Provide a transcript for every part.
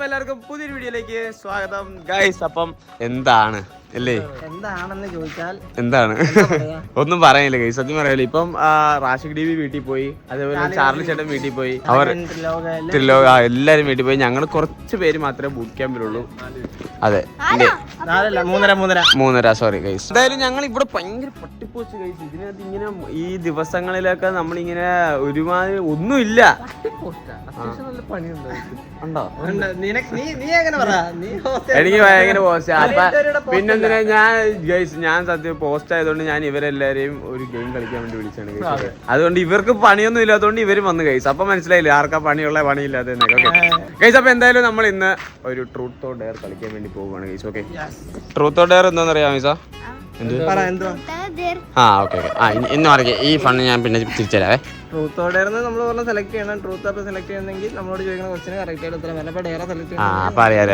എല്ലാവർക്കും പുതിയൊരു വീഡിയോയിലേക്ക് സ്വാഗതം ഗൈസ്. അപ്പം എന്താണ് അല്ലേ, എന്താണെന്ന് ചോദിച്ചാൽ എന്താണ് ഒന്നും പറയാനില്ല ഗൈസ്, സത്യം പറയാനില്ല. ഇപ്പം റാഷിക് ഡിബി വീട്ടിൽ പോയി, അതേപോലെ ചാർലി ചേട്ടൻ വീട്ടിൽ പോയി, അവർ ത്രിലോക എല്ലാരും വീട്ടിൽ പോയി. ഞങ്ങൾ കുറച്ച് പേര് മാത്രമേ ബൂട്ട് ക്യാമ്പിലുള്ളൂ. അതെ, 3:30 സോറി ഗൈസ്. എന്തായാലും ഞങ്ങൾ ഇവിടെ ഭയങ്കര പൊട്ടിപ്പോച്ച് ഗൈസ്. ഇതിനകത്ത് ഇങ്ങനെ ഈ ദിവസങ്ങളിലൊക്കെ നമ്മളിങ്ങനെ ഒരുമാതിരി ഒന്നുമില്ല. എനിക്ക് ഭയങ്കര പോസ്റ്റ്. പിന്നെന്തിനാ ഞാൻ സത്യം പോസ്റ്റ് ആയതുകൊണ്ട് ഞാൻ ഇവരെല്ലാരെയും ഒരു ഗെയിം കളിക്കാൻ വേണ്ടി വിളിച്ചാണ് ഗൈസ്. അതുകൊണ്ട് ഇവർക്ക് പണിയൊന്നും ഇല്ലാത്തതുകൊണ്ട് ഇവര് വന്ന് ഗൈസ്. അപ്പൊ മനസ്സിലായില്ലേ ആർക്കാ പണിയുള്ള പണിയില്ലാത്ത ഗൈസ്. അപ്പൊ എന്തായാലും നമ്മൾ ഇന്ന് ഒരു ട്രൂത്ത് ഓർ ഡെയർ കളിക്കാൻ വേണ്ടി പോവുകയാണ് guys. Okay, truth or dare എന്താണെന്ന് അറിയാമോ മിസാ? ഓക്കെ ഇന്ന് അറിയാം. ഈ ഫണ്ട് ഞാൻ പിന്നെ തിരിച്ചുതരാവേ. ട്രൂത്ത് ഓർഡർ നമ്മൾ പറഞ്ഞ സെലക്ട് ചെയ്യണം. ട്രൂത്ത് അപ്പോൾ സെലക്ട് ചെയ്യണമെങ്കിൽ നമ്മളോട് ചോദിക്കുന്ന ക്വസ്റ്റിന് കറക്റ്റ് ആയിട്ട് ഉത്തരം വരണം. അപ്പോൾ ഡെയർ സെലക്ട് ചെയ്യണം. അപ്പൊ അറിയാം.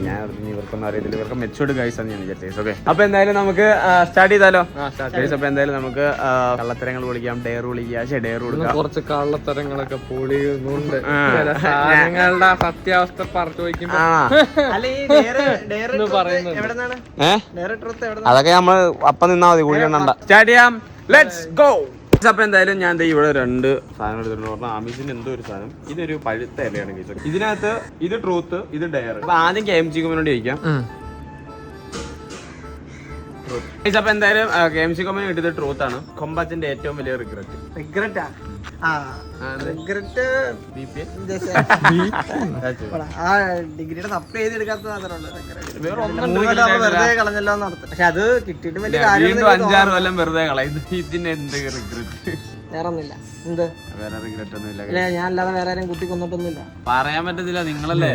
ഞാൻ ഇവർക്കൊന്നും അറിയത്തില്ല, ഇവർക്ക് മെച്ചൂർഡ് ഗൈസ് ആണ് ഞാൻ വിചാരിച്ചത്. ഓക്കെ, അപ്പൊ എന്തായാലും നമുക്ക് സ്റ്റാർട്ട് ചെയ്താലോ ഗൈസ്? അപ്പൊ എന്തായാലും നമുക്ക് കള്ളത്തരങ്ങൾ വിളിക്കാം, ഡെയർ വിളിക്കാം, ഡെയർ കൊടുക്കാം. കുറച്ച് കള്ളത്തരങ്ങളൊക്കെ പൊളിയുന്നുണ്ട്. ഞങ്ങളുടെ സത്യാവസ്ഥ പറഞ്ഞു ചോദിക്കുമ്പോ അതൊക്കെ നമ്മൾ അപ്പം നിന്നാ മതി, കൂടി കണ്ട. സ്റ്റാർട്ട് ചെയ്യാം, ലെറ്റ്സ് ഗോ. അപ്പൊ എന്തായാലും ഞാൻ ഇവിടെ 2 സാധനം എടുത്തിട്ടുണ്ട്. പറഞ്ഞാൽ ആമീസിന്റെ എന്തോ ഒരു സാധനം, ഇതൊരു പഴുത്ത ഇലയാണ് ഗൈസ്. ഇതിനകത്ത് ഇത് ട്രൂത്ത്, ഇത് ഡെയർ. അപ്പൊ ആദ്യം KMC കൊമ്മിനോട് ചോദിക്കാം. അപ്പൊ എന്തായാലും KMC കൊമ്മിന് കിട്ടിയത് ട്രൂത്ത് ആണ്. കൊമ്പാച്ചന്റെ ഏറ്റവും വലിയ റിഗ്രറ്റ് ഡിഗ്രിയുടെ സപ്ലൈ ചെയ്തെടുക്കാത്ത വെറുതെ കളഞ്ഞല്ലോ എന്നർത്ഥം. പക്ഷെ അത് കിട്ടിയിട്ട് വലിയ കാര്യം 5-6 കൊല്ലം വെറുതെ കളയുന്നു. ഇതിന് എന്ത് റിഗ്രറ്റ്? വേറെ ഒന്നുമില്ല. എന്ത് വേറെ റിഗ്രറ്റ് ഒന്നുമില്ല. ഞാൻ അല്ലാതെ വേറെ ആരും കുത്തി കൊന്നിട്ടൊന്നുമില്ല. പറയാൻ പറ്റത്തില്ല, നിങ്ങളല്ലേ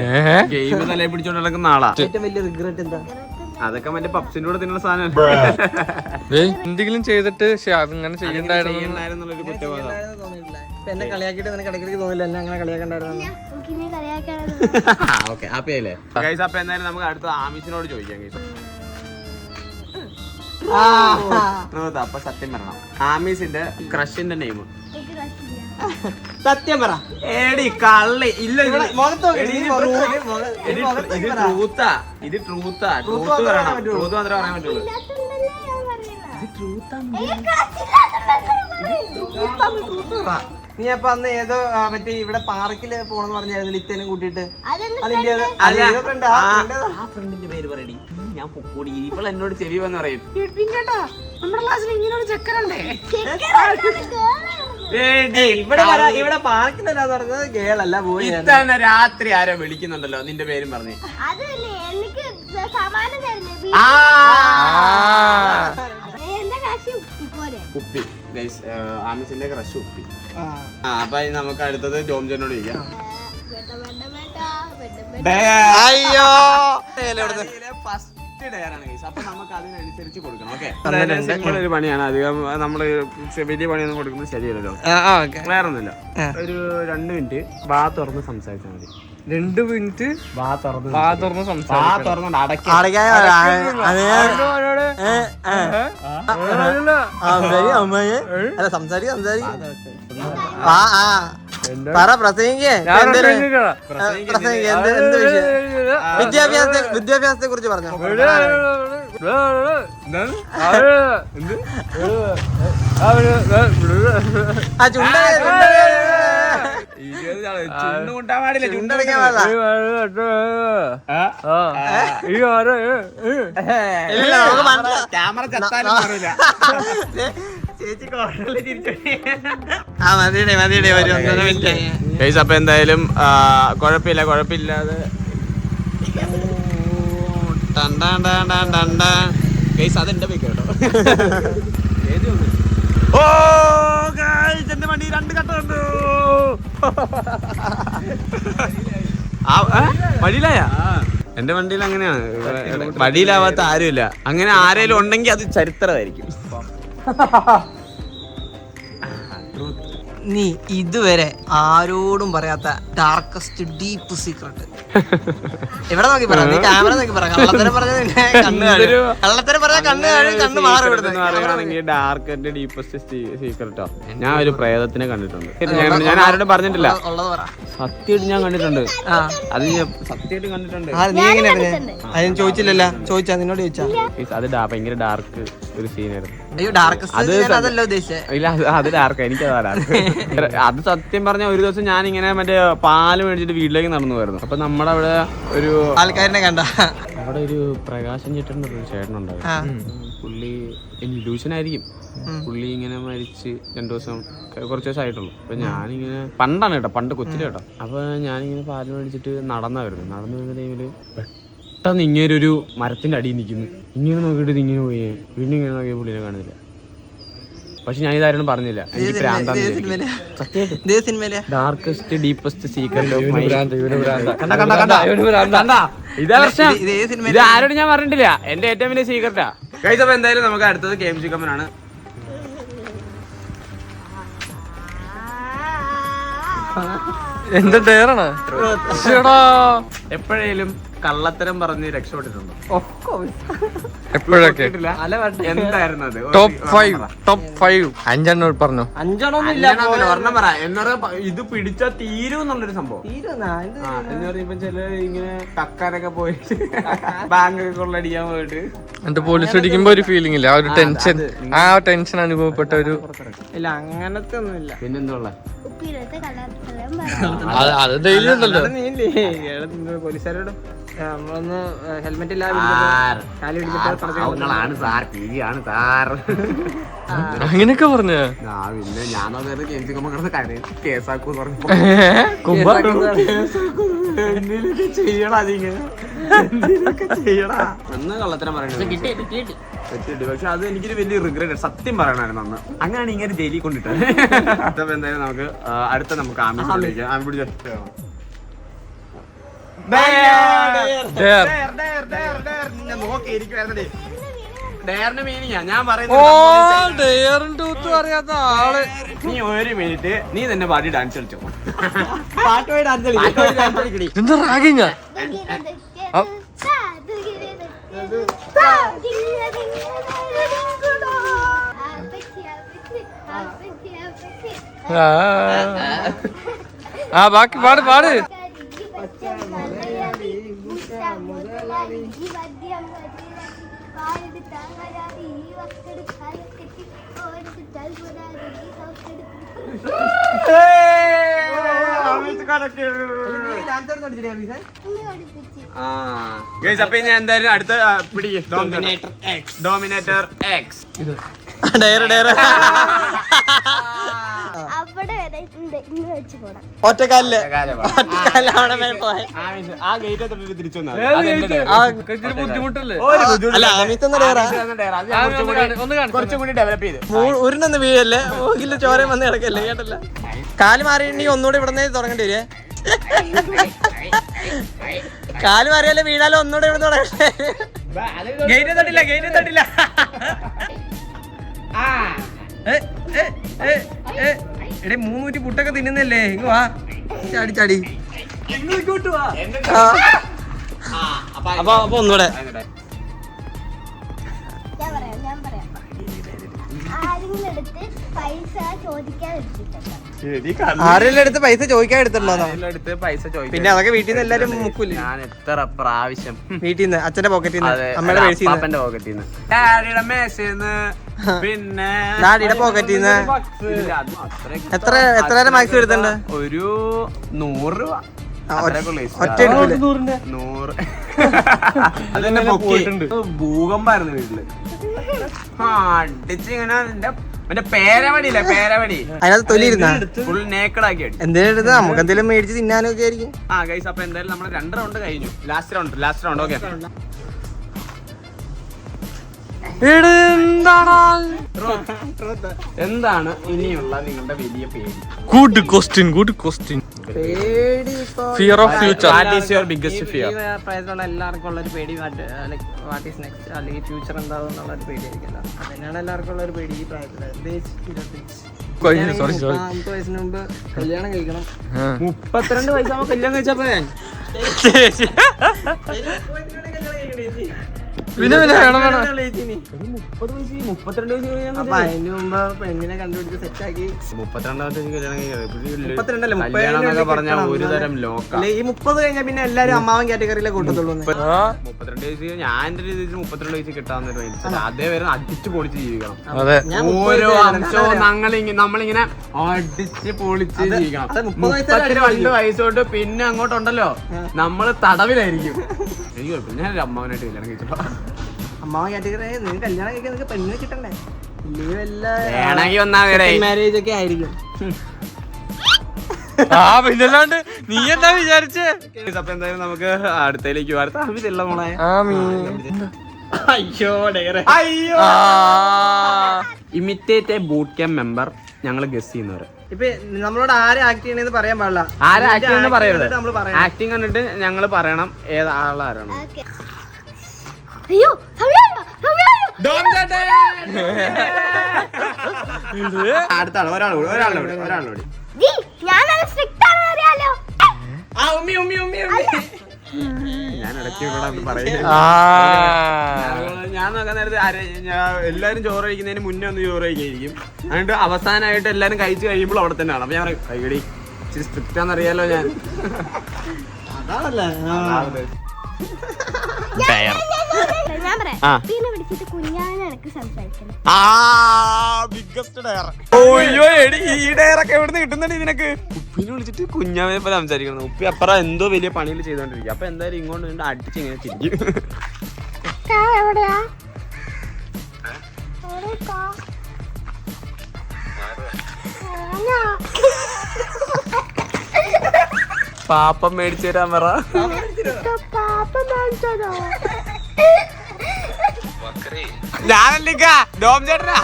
ഗെയിം തലയെ പിടിച്ചോണ്ട് നടക്കുന്ന ആളാ. ഏറ്റവും വലിയ റിഗ്രറ്റ് എന്താ? അതൊക്കെ മറ്റേ പപ്സിന്റെ കൂടെ തിന്നുന്ന സാധനം. എന്തെങ്കിലും ചെയ്തിട്ട് അതിങ്ങനെ ചെയ്യണ്ടായിരുന്നുള്ളൊരു കുറ്റബോധം എന്നെ കളിയാക്കിയിട്ട് നിനക്ക് ഇടയ്ക്കിടയ്ക്ക് തോന്നില്ല എന്നെ അങ്ങനെ കളിയാക്കണ്ടായിരുന്നു. Okay, ഹാപ്പിയായില്ലേ guys? അപ്പൊ എന്തായാലും നമുക്ക് അടുത്ത ആമീസിനോട് ചോദിക്കാം ഗൈസ്. അപ്പൊ സത്യം പറയണം, ആമീസിന്റെ ക്രഷിന്റെ നെയിം സത്യം പറ. ഏടി കള്ളി. ഇല്ല, ഇത് ട്രൂത്ത് പറയണം. ട്രൂത്ത് മാത്രമേ പറയാൻ പറ്റുള്ളൂ. നീ അപ്പൊ അന്ന് ഏതോ മറ്റേ ഇവിടെ പാർക്കില് പോണെന്ന് പറഞ്ഞായിരുന്നു ലിറ്റനും കൂട്ടിട്ട്. ഫ്രണ്ടിന്റെ പേര് പറയടി, ഞാൻ പൊക്കൂടി. ഇപ്പോൾ എന്നോട് ചെവി വന്ന് പറയും, പിന്നേട്ടാ നമ്മുടെ ക്ലാസ്സിൽ ഇങ്ങനെ ചെക്കനുണ്ടേ. ഇവിടെ പാർക്കിലല്ല പറഞ്ഞത്, ഗേളല്ല പോയി. ഇത്തവണ രാത്രി ആരോ വിളിക്കുന്നുണ്ടല്ലോ നിന്റെ പേരും പറഞ്ഞു. ഉപ്പി ഗൈസ്, ആമിസിന്റെ ക്രഷ് ഉപ്പി. അപ്പൊ നമുക്ക് അടുത്തത് ജോംജനോട് ചോദിക്കാം. അയ്യോ, ഫസ്റ്റ് ഡെയറാണ് ഗൈസ്. അപ്പൊ നമുക്ക് അതിനനുസരിച്ച് കൊടുക്കണം. ഓക്കെ, ഒരു പണിയാണ്, അധികം നമ്മള് വലിയ പണിയൊന്നും കൊടുക്കുന്നത് ശരിയല്ലല്ലോ. വേറെ ഒന്നുമില്ല, ഒരു 2 മിനിറ്റ് വാ തുറന്ന് സംസാരിച്ചാൽ മതി. 2 മിനിറ്റ് വാ തുറന്ന് വിദ്യാഭ്യാസത്തെ കുറിച്ച് പറഞ്ഞു. ക്യാമറ ചത്താലും മാറില്ല. അപ്പൊ എന്തായാലും കുഴപ്പമില്ലാതെ അതെന്റെ ബൈക്ക് കേട്ടോ. ഓ ഗൈസ്, എന്റെ വണ്ടി 2 കട്ട കണ്ടു. വഴിയിലായ എന്റെ വണ്ടിയിൽ അങ്ങനെയാണ്, വഴിയിലാവാത്ത ആരുമില്ല. അങ്ങനെ ആരേലും ഉണ്ടെങ്കിൽ അത് ചരിത്രമായിരിക്കും. നീ ഇതുവരെ ആരോടും പറയാത്ത ഡാർക്കസ്റ്റ് ഡീപ്പ് സീക്രട്ട് എവിടെ നോക്കി പറ, നീ ക്യാമറ നോക്കി പറ. കള്ളത്തരം പറഞ്ഞ കണ്ണ് കാണും, കള്ളത്തരം പറഞ്ഞ കണ്ണ് കാണും, കണ്ണ് മാറി പറയുകയാണെങ്കിൽ ഡാർക്കസ്റ്റ് ഡീപ്പസ്റ്റ് സീക്രട്ടോ, ഞാൻ ഒരു പ്രേതത്തിനെ കണ്ടിട്ടുണ്ട്. ഞാൻ ആരോടും പറഞ്ഞിട്ടില്ല, ഉള്ളത് പറ. സത്യമായിട്ട് ഞാൻ കണ്ടിട്ടുണ്ട്. അത് ഞാൻ സത്യമായിട്ട് കണ്ടിട്ടുണ്ട്. നീ എങ്ങനെ അതിന് ചോദിച്ചില്ലല്ലോ, ചോദിച്ചാ നിന്നോട് ചോദിച്ചാ. അത് ഭയങ്കര ഡാർക്ക് ഒരു സീനായിരുന്നു. അയ്യോ ഡാർക്കസ്റ്റ് അതല്ല ഉദ്ദേശിച്ചത്. ഇല്ല അത് ഡാർക്ക്, എനിക്കതാ ഡാർക്ക്. അത് സത്യം പറഞ്ഞ ഒരു ദിവസം ഞാൻ ഇങ്ങനെ മറ്റേ പാല് മേടിച്ചിട്ട് വീട്ടിലേക്ക് നടന്നു പോയിരുന്നു. അപ്പൊ നമ്മുടെ അവിടെ ഒരു ആൾക്കാരനെ കണ്ട അവിടെ ഒരു പ്രകാശം ചേട്ടൻ ഒരു ചേട്ടനുണ്ടായിരുന്നു. പുള്ളി ഇല്യൂഷൻ ആയിരിക്കും. പുള്ളി ഇങ്ങനെ മരിച്ച് 2 ദിവസം കുറച്ച് ദിവസം ആയിട്ടുള്ളൂ. അപ്പൊ ഞാനിങ്ങനെ പണ്ടാണ് കേട്ടോ, പണ്ട് കൊച്ചിലെ കേട്ടോ. അപ്പൊ ഞാനിങ്ങനെ പാല് മേടിച്ചിട്ട് നടന്നു വരുന്ന ടൈമില് പെട്ടെന്ന് ഇങ്ങനെ ഒരു മരത്തിന്റെ അടിയിൽ നിൽക്കുന്നു. ഇങ്ങനെ നോക്കിയിട്ട് ഇങ്ങനെ പോയി വീണ്ടും ഇങ്ങനെ നോക്കിയ പുള്ളിനെ കാണുന്നില്ല. പക്ഷെ ഞാൻ ഇതാരും പറഞ്ഞില്ല, എനിക്ക് darkest deepest secret of my. ഇത് ആരോടും ഞാൻ പറഞ്ഞിട്ടില്ല, എന്റെ ഏറ്റവും വലിയ സീക്രട്ടാ ഗൈസ്. അപ്പൊ എന്തായാലും നമുക്ക് അടുത്തത് KMG കമ്മനാണ്. എന്താ ഡയറാണ് എപ്പോഴേലും കള്ളത്തരം പറഞ്ഞ് രക്ഷപ്പെട്ടിട്ടുണ്ടോ? എപ്പോഴൊക്കെ? എന്തായിരുന്നു അത്? ടോപ്പ് 5 5 പറഞ്ഞു. 5 ഒരെണ്ണം പറ. എന്നോട് ഇത് പിടിച്ചാ തീരുന്നുള്ളൊരു സംഭവം എന്ന് പറഞ്ഞപ്പോ ചില ഇങ്ങനെ കക്കാനൊക്കെ പോയിട്ട് ബാങ്കൊക്കെ കൊള്ളടിക്കാൻ പോയിട്ട് എന്നിട്ട് പോലീസ് അടിക്കുമ്പോ ഒരു ഫീലിംഗ് ഇല്ല, ആ ഒരു ടെൻഷൻ, ആ ടെൻഷൻ അനുഭവപ്പെട്ട ഒരു. ഇല്ല അങ്ങനത്തെ ഒന്നുമില്ല. പിന്നെന്തുള്ള അത് ഡെയിലി ഉണ്ടല്ലോ. പോലീസുകാരോട് നമ്മളൊന്ന് ഹെൽമെറ്റ് ഇല്ലാതെ അങ്ങനെയൊക്കെ പറഞ്ഞ പിന്നെ ഞാൻ കേസാക്കൂന്ന് പറഞ്ഞു ചെയ്യണ അന്ന് കള്ളത്തരം പറയണത്. പക്ഷെ അത് എനിക്കൊരു വലിയ റിഗ്രറ്റ്, സത്യം പറയണായിരുന്നു അന്ന്. അങ്ങനെയാണ് ഇങ്ങനെ ജയിലിൽ കൊണ്ടിട്ട്. അപ്പൊ എന്തായാലും നമുക്ക് അടുത്ത നമുക്ക് ഡയറിന്റെ മീനിങ്ങാ ഞാൻ പറയുന്നത്. അറിയാത്ത ആള് നീ 1 മിനിറ്റ് നീ തന്നെ പാടി ഡാൻസ് കളിച്ചോ. പാട്ടുമായി ഡാൻസ് കളിക്കടി. എന്താ റാഗിങ്ങ? ആ ബാക്കി പാട് പാട്. അപ്പൊ ഞാൻ എന്തായാലും അടുത്ത ഡോമിനേറ്റർ എക്സ് ഒറ്റക്കാലില് ബുദ്ധിമുട്ടല്ലേ? അല്ല ആമിത്തൊന്ന് കുറച്ചും കൂടി ഡെവലപ്പ് ചെയ്ത് ഉരുന്നൊന്ന് വീഴല്ലേ, മൂക്കില് ചോരയും വന്ന് കിടക്കല്ലേ, കേട്ടല്ല. കാല് മാറിയിട്ടുണ്ടെങ്കിൽ ഒന്നുകൂടെ ഇവിടെ തുടങ്ങേണ്ടി വരുവേ. കാല് മാറിയാലേ വീഴാലോ, ഒന്നുകൂടെ ഇവിടെ തുടങ്ങണ്ടേ. ഗെയിറ്റ് തട്ടില്ല എടേ 3 കുറ്റി പുട്ടൊക്കെ തിന്നുന്നല്ലേ, ഇങ്ങ് വാ ചാടി ചാടി. അപ്പൊ ഒന്നുകൂടെ ആരെല്ലാം അടുത്ത് പൈസ ചോദിക്കാൻ എടുത്തിട്ടുണ്ടോ? പിന്നെ അതൊക്കെ വീട്ടിൽ നിന്ന് എല്ലാരും മുക്കൂല്ലേ? ഞാൻ എത്ര പ്രാവശ്യം വീട്ടിൽ നിന്ന്, അച്ഛന്റെ പോക്കറ്റിൽ നിന്ന്, അമ്മയുടെ അപ്പാപ്പന്റെ പോക്കറ്റിൽ നിന്ന്, ഡാഡിയുടെ മേശന്ന്, പിന്നെ ഡാഡിയുടെ പോക്കറ്റിൽ നിന്ന്. എത്ര മാക്സിമം എടുത്തിട്ടുണ്ട്? ഒരു 100 രൂപ. ഒറ്റ എടുക്കില്ല. 100 അതെന്നെ പോയിട്ടുണ്ട്. ഭൂകമ്പായിരുന്നു വീട്ടില്. അടിച്ചിങ്ങനെ മറ്റേ പേരവടിയില്ല, പേരവടി അതിനകത്ത് തൊലിയിരുന്ന ഫുൾ നേക്കഡ് ആക്കി അടി. എന്തെങ്കിലും എടുത്താ നമുക്ക് എന്തെങ്കിലും മേടിച്ച് തിന്നാനൊക്കെ ആയിരിക്കും. ഗൈസ് അപ്പൊ എന്തായാലും നമ്മൾ 2 റൗണ്ട് കഴിഞ്ഞു. Last round okay. എന്താണ് എന്താണ് ഇനിയുള്ള നിങ്ങളുടെ വലിയ പേര്? ഗുഡ് ക്വസ്റ്റ്യൻ പേടി fear of future. What is your biggest fear? പ്രായത്തിലുള്ള എല്ലാവർക്കും ഉള്ള ഒരു പേടി വാട്ട് ഈസ് നെക്സ്റ്റ്, അല്ലെങ്കിൽ ഫ്യൂച്ചർ എന്താകും എന്നുള്ള ഒരു പേടിയായിരിക്കല്ലോ. അതന്നെയാണ് എല്ലാവർക്കും ഉള്ള ഒരു പേടി ഈ പ്രായത്തില്. 30 വയസ്സിന് മുമ്പ് കല്യാണം കഴിക്കണം. 32 വയസ്സാകുമ്പോ കല്യാണം കഴിച്ചപ്പോ പിന്നെ വേണം 30 വയസ്സ് 32 വയസ്സ് അപ്പൊ അതിന് മുമ്പ് പെണ്ണിനെ കണ്ടുപിടിച്ച് സെറ്റാക്കി 32 കല്യാണം കഴിക്കണം. 32 അല്ല, കല്യാണം എന്നൊക്കെ പറഞ്ഞാൽ ഒരു തരം ലോക്ക. അല്ലെ ഈ 30 കഴിഞ്ഞാൽ പിന്നെ എല്ലാരും അമ്മാവൻ കാറ്റഗറിയിലെ കൂട്ടത്തുള്ളൂ. 32 വയസ്സ് ഞാൻ എന്റെ രീതിയിൽ 32 വയസ്സ് കിട്ടാവുന്ന ഒരു മനുഷ്യൻ അതേ വരെ അടിച്ചു പൊളിച്ച് ജീവിക്കണം. അതെ, ഓരോ അംശവും നമ്മളിങ്ങനെ അടിച്ച് പൊളിച്ച് ജീവിക്കണം. 32 വയസ്സോട്ട് പിന്നെ അങ്ങോട്ടുണ്ടല്ലോ നമ്മള് തടവിലായിരിക്കും. എനിക്ക് കുഴപ്പമില്ല, ഞാൻ ഒരു അമ്മാവനായിട്ട് കല്യാണം കഴിച്ചോ. അമ്മാവൻ കാറ്റഗറി നിങ്ങൾക്ക് കല്യാണം കഴിക്കാൻ നിങ്ങൾക്ക് പെണ്ണിനെ കിട്ടണ്ടേ? ഇല്ലെങ്കിൽ വല്ല വേണമെങ്കിൽ വന്നാ മാരേജ് ഒക്കെ ആയിരിക്കും. പിന്നല്ലാണ്ട് നീ എന്താ വിചാരിച്ചേ? അപ്പൊ എന്തായാലും നമുക്ക് അടുത്തേക്ക് അടുത്ത ആവശ്യമില്ല മോളെ. അയ്യോ അയ്യോ imitate A boot camp member. ഞങ്ങൾ ഗസ് ചെയ്യുന്നവര് ഇപ്പൊ നമ്മളോട് ആര് ആക്ട് ചെയ്യണെന്ന് പറയാൻ പാടില്ല. ആരാ ആക്ടിംഗ് എന്ന് പറയരുത്. നമ്മള് പറയാം. ആക്ടിങ് കണ്ടിട്ട് ഞങ്ങൾ പറയണം ഏത് ആളാരാണ്. അടുത്ത ആള് ഒരാളോട് ഞാൻ ഇടയ്ക്ക് പറയുന്നത്. ഞാൻ നോക്കാൻ നേരത്തെ എല്ലാരും ചോറ് കഴിക്കുന്നതിന് മുന്നേ ഒന്ന് ചോറ് കഴിക്കായിരിക്കും. എന്നിട്ട് അവസാനമായിട്ട് എല്ലാരും കഴിച്ചു കഴിയുമ്പോൾ അവിടെ തന്നെ ആണ്. അപ്പൊ ഞാൻ പറയും കൈകടി ഇച്ചിരി സ്ട്രിക്റ്റ് ആണെന്നറിയാലോ ഞാൻ. അതാണല്ലേ ഈ ഡയറൊക്കെ എവിടുന്ന് കിട്ടുന്നുണ്ട് ഇതിനൊക്കെ? ഉപ്പിനെ വിളിച്ചിട്ട് കുഞ്ഞാവിനെ പോലെ സംസാരിക്കണം. ഉപ്പി അപ്പുറം എന്തോ വലിയ പണിയിൽ ചെയ്തോണ്ടിരിക്കും. അപ്പൊ എന്തായാലും ഇങ്ങോട്ട് അടിച്ച് ഇങ്ങനെ തിരിക്കും. പാപ്പം മേടിച്ചു തരാൻ പറ. ഞാനല്ല ഡോം ചേട്ടനാ.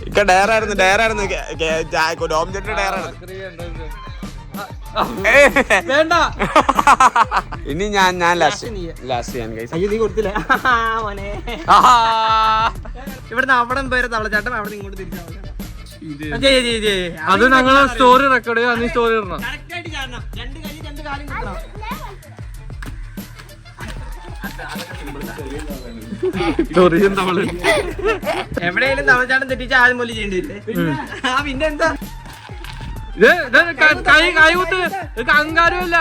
ഇക്ക ഡയറായിരുന്നു ഡോം ചേട്ടന്റെ ഡയറായിരുന്നു. വേണ്ട ഇനി ഞാൻ ലാസ്റ്റ് ചെയ്യാൻ കഴിച്ചു. അയ്യോ നീ കൊടുത്തില്ല മോനെ. ഇവിടുന്ന് അവിടെ പേര് തവളച്ചാട്ടം, അവിടെ ഇങ്ങോട്ട് തിരിച്ചാൽ അത് ഞങ്ങള് സ്റ്റോറി റെക്കോർഡ് ചെയ്യാം. നീ സ്റ്റോറി ഇടണം. എവിടെയെങ്കിലും തവളച്ചാട്ടം തെറ്റിച്ച ആദ്യം പോലെ ചെയ്യേണ്ടില്ലേ? പിന്നെ എന്താ കൈകുത്ത് അഹങ്കാരമില്ല.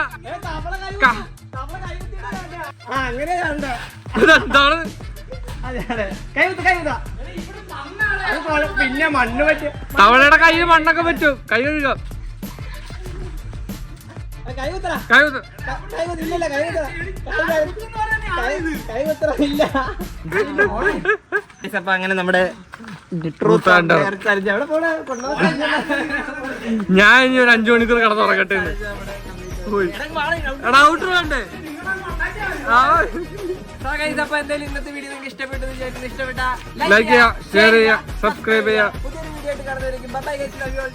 അങ്ങനെ എന്താണ് പിന്നെ മണ്ണ് പറ്റും. തവളയുടെ കയ്യിൽ മണ്ണൊക്കെ പറ്റും. കൈ കഴുകാം. അപ്പൊ അങ്ങനെ നമ്മുടെ ഞാൻ ഇനി ഒരു 5 മണിക്കൂർ കിടന്നുറങ്ങട്ടെ. എടാ ഔട്ട് വേണ്ടേ? അപ്പൊ എന്തായാലും ഇന്നത്തെ വീഡിയോ നിങ്ങൾക്ക് ഇഷ്ടപ്പെട്ടത് ലൈക്ക് ചെയ്യാ, ഷെയർ ചെയ്യാ, സബ്സ്ക്രൈബ് ചെയ്യാ. പുതിയൊരു വീഡിയോ ആയിട്ട് കാണുന്നതായിരിക്കും. Bye guys, love you all.